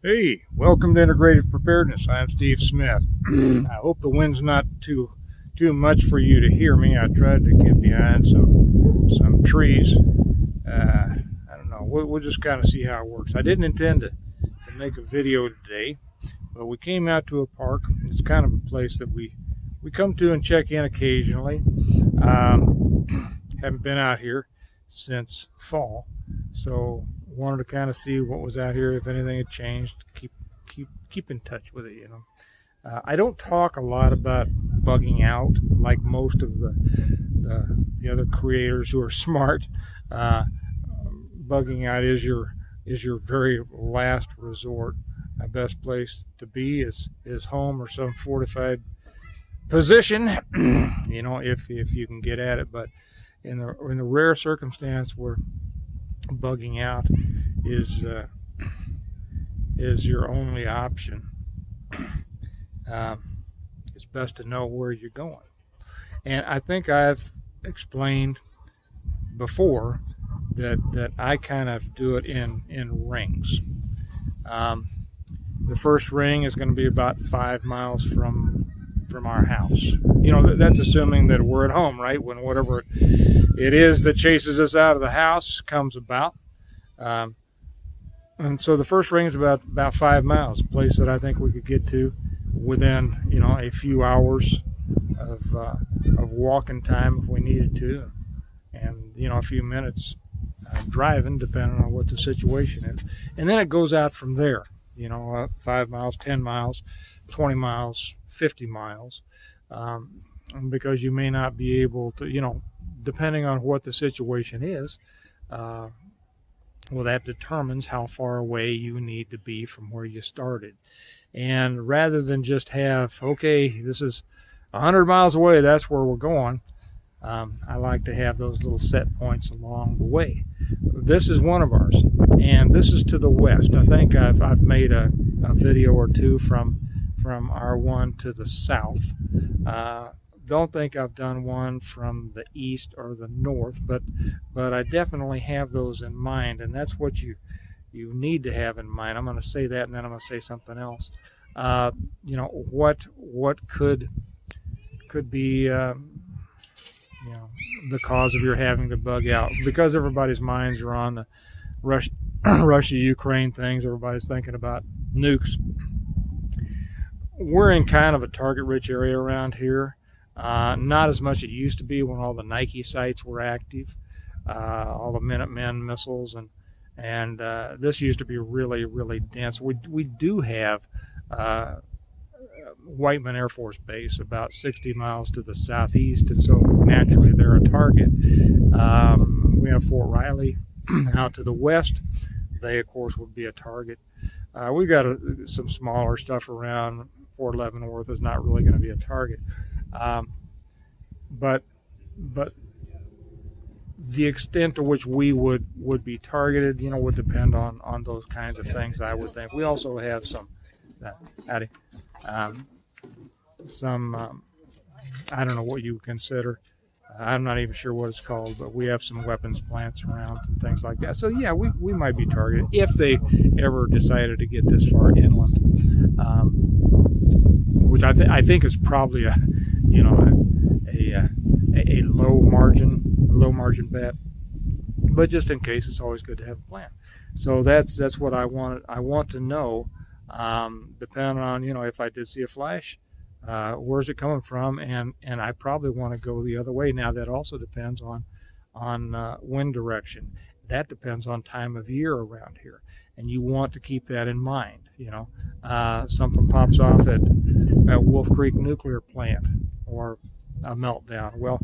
Hey, welcome to Integrative Preparedness. I'm Steve Smith. I hope the wind's not too much for you to hear me. I tried to get behind some trees. I don't know. We'll just kind of see how it works. I didn't intend to make a video today, but we came out to a park. It's kind of a place that we come to and check in occasionally. Haven't been out here since fall, so wanted to kind of see what was out here, if anything had changed. Keep in touch with it. I don't talk a lot about bugging out like most of the other creators who are smart. Bugging out is your very last resort. The best place to be is home or some fortified position. If you can get at it. But in the rare circumstance where bugging out is your only option, it's best to know where you're going. And I think I've explained before that I kind of do it in rings. The first ring is going to be about 5 miles from our house. That's assuming that we're at home, right? When whatever it is that chases us out of the house comes about. And so the first ring is about 5 miles, a place that I think we could get to within, a few hours of walking time if we needed to, and, a few minutes driving, depending on what the situation is. And then it goes out from there, 5 miles, 10 miles, 20 miles, 50 miles, because you may not be able to, depending on what the situation is, that determines how far away you need to be from where you started. And rather than just have, okay, this is 100 miles away, that's where we're going, I like to have those little set points along the way. This is one of ours, and this is to the west. I think I've made a video or two from our one to the south. Don't think I've done one from the east or the north, but I definitely have those in mind, and that's what you need to have in mind. I'm going to say that, and then I'm going to say something else. What could be the cause of your having to bug out, because everybody's minds are on the Russia-Ukraine things. Everybody's thinking about nukes. We're in kind of a target-rich area around here. Not as much as it used to be when all the Nike sites were active, all the Minutemen missiles, and this used to be really, really dense. We do have Whiteman Air Force Base about 60 miles to the southeast, and so naturally they're a target. We have Fort Riley out to the west. They, of course, would be a target. We've got some smaller stuff around. Fort Leavenworth is not really going to be a target. But the extent to which we would be targeted, would depend on those kinds of things, I would think. We also have some I don't know what you would consider. I'm not even sure what it's called, but we have some weapons plants around and things like that. So yeah, we might be targeted if they ever decided to get this far inland, which I think is probably a low margin bet. But just in case, it's always good to have a plan. So that's what I want. I want to know, depending on if I did see a flash, where's it coming from, and I probably want to go the other way. Now that also depends on wind direction. That depends on time of year around here, and you want to keep that in mind. Something pops off at Wolf Creek Nuclear Plant, or a meltdown. Well,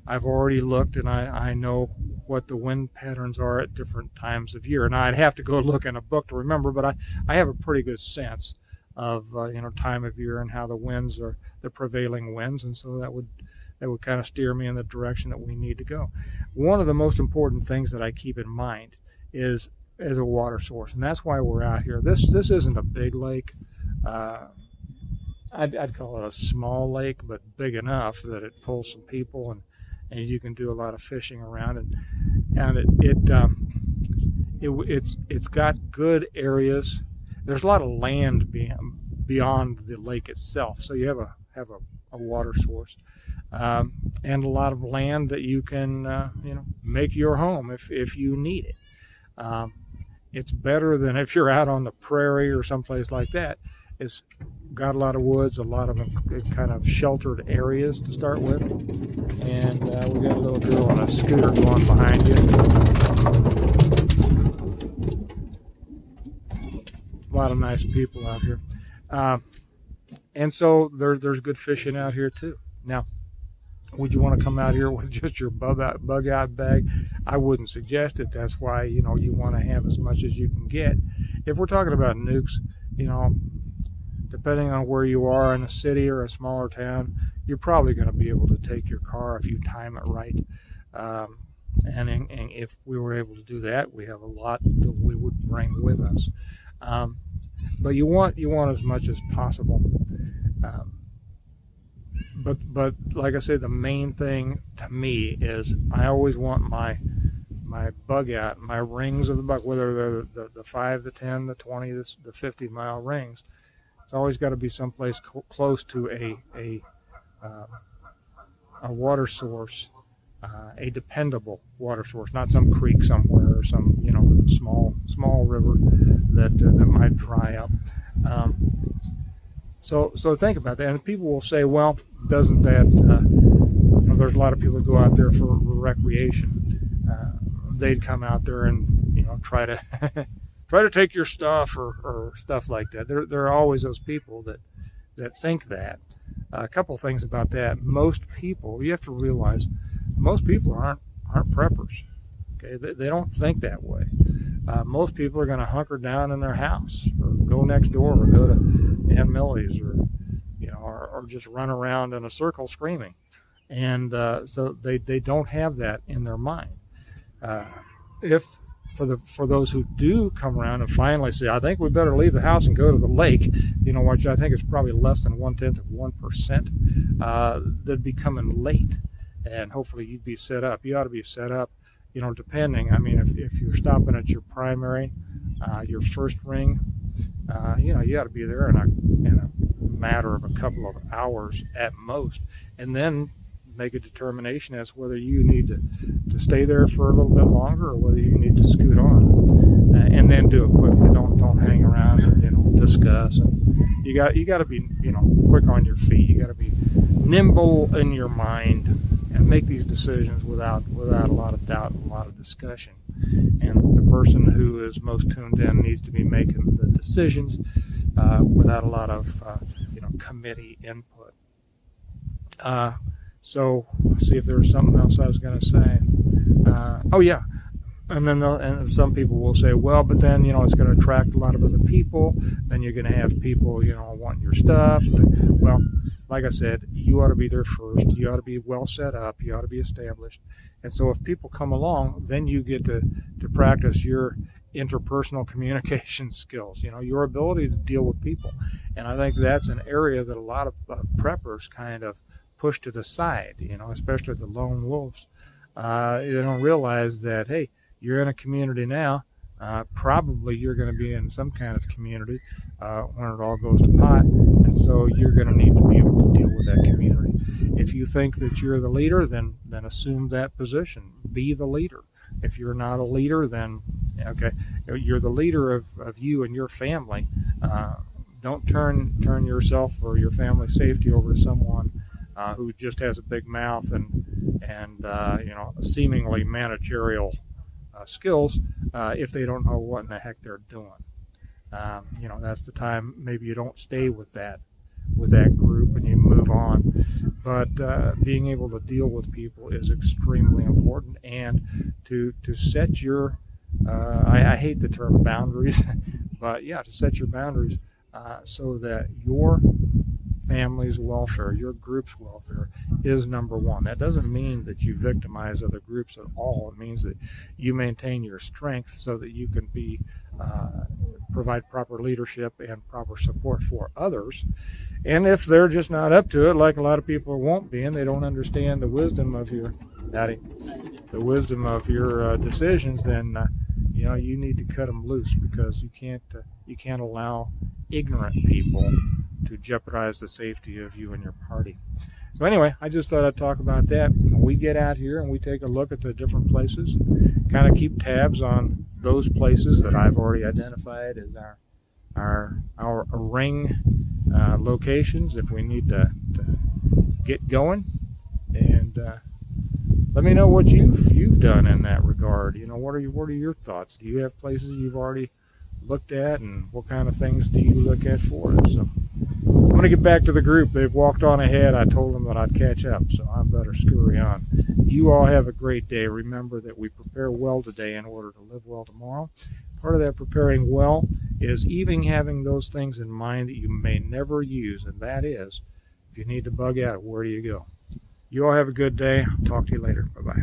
I've already looked, and I know what the wind patterns are at different times of year. And I'd have to go look in a book to remember, but I have a pretty good sense of time of year and how the winds are the prevailing winds, and so that would kind of steer me in the direction that we need to go. One of the most important things that I keep in mind is a water source, and that's why we're out here. This isn't a big lake. I'd call it a small lake, but big enough that it pulls some people, and you can do a lot of fishing around it. And it's got good areas. there's a lot of land beyond the lake itself, so you have a water source, and a lot of land that you can make your home if you need it. It's better than if you're out on the prairie or someplace like that. It's got a lot of woods, a lot of kind of sheltered areas to start with, and we got a little girl on a scooter going behind you. A lot of nice people out here, and so there's good fishing out here too. Now, would you want to come out here with just your bug out bag? I wouldn't suggest it. That's why you want to have as much as you can get. If we're talking about nukes, depending on where you are in a city or a smaller town, you're probably going to be able to take your car if you time it right. And if we were able to do that, we have a lot that we would bring with us. But you want as much as possible. But like I said, the main thing to me is I always want my bug out, my rings of the bug, whether they're the 5, the 10, the 20, the 50-mile rings. It's always got to be someplace close to a water source, a dependable water source, not some creek somewhere or some small river that might dry up. So think about that, and people will say, well, doesn't that? There's a lot of people who go out there for recreation. They'd come out there and try to try to take your stuff or stuff like that. There are always those people that think that. A couple things about that. Most people, you have to realize, most people aren't preppers. Okay, they don't think that way. Most people are going to hunker down in their house, or go next door, or go to Aunt Millie's, or just run around in a circle screaming, and so they don't have that in their mind. If for those who do come around and finally say, I think we better leave the house and go to the lake, which I think is probably less than 0.1%, they'd be coming late, and hopefully you'd be set up. You ought to be set up. Depending, if you're stopping at your primary, your first ring, you ought to be there in a matter of a couple of hours at most, and then make a determination as to whether you need to stay there for a little bit longer or whether you need to scoot on, and then do it quickly. Don't hang around and discuss. And you got to be quick on your feet. You got to be nimble in your mind and make these decisions without a lot of doubt and a lot of discussion. And the person who is most tuned in needs to be making the decisions without a lot of committee input. So let's see if there was something else I was going to say. Oh yeah, and then and some people will say, well, but then it's going to attract a lot of other people. Then you're going to have people wanting your stuff. Well, like I said, you ought to be there first. You ought to be well set up. You ought to be established. And so if people come along, then you get to practice your interpersonal communication skills, your ability to deal with people. And I think that's an area that a lot of preppers kind of push to the side, especially the lone wolves. They don't realize that, hey, you're in a community now. Probably you're going to be in some kind of community when it all goes to pot, and so you're going to need to be able to deal with that community. If you think that you're the leader, then assume that position. Be the leader. If you're not a leader, then okay, you're the leader of you and your family. Don't turn yourself or your family's safety over to someone who just has a big mouth and seemingly managerial skills if they don't know what in the heck they're doing. That's the time maybe you don't stay with that group and you move on. But being able to deal with people is extremely important, and to set your I hate the term boundaries, but yeah, to set your boundaries so that your family's welfare, your group's welfare is number one. That doesn't mean that you victimize other groups at all. It means that you maintain your strength so that you can be provide proper leadership and proper support for others. And if they're just not up to it, like a lot of people won't be, and they don't understand the wisdom of your decisions, then you need to cut them loose, because you can't allow ignorant people to jeopardize the safety of you and your party. So anyway, I just thought I'd talk about that. We get out here and we take a look at the different places, and kind of keep tabs on those places that I've already identified as our ring locations if we need to get going. And let me know what you've done in that regard. What are your thoughts? Do you have places you've already looked at, and what kind of things do you look at for it? So I'm going to get back to the group. They've walked on ahead. I told them that I'd catch up, so I better scurry on. You all have a great day. Remember that we prepare well today in order to live well tomorrow. Part of that preparing well is even having those things in mind that you may never use, and that is, if you need to bug out, where do you go? You all have a good day. I'll talk to you later. Bye-bye.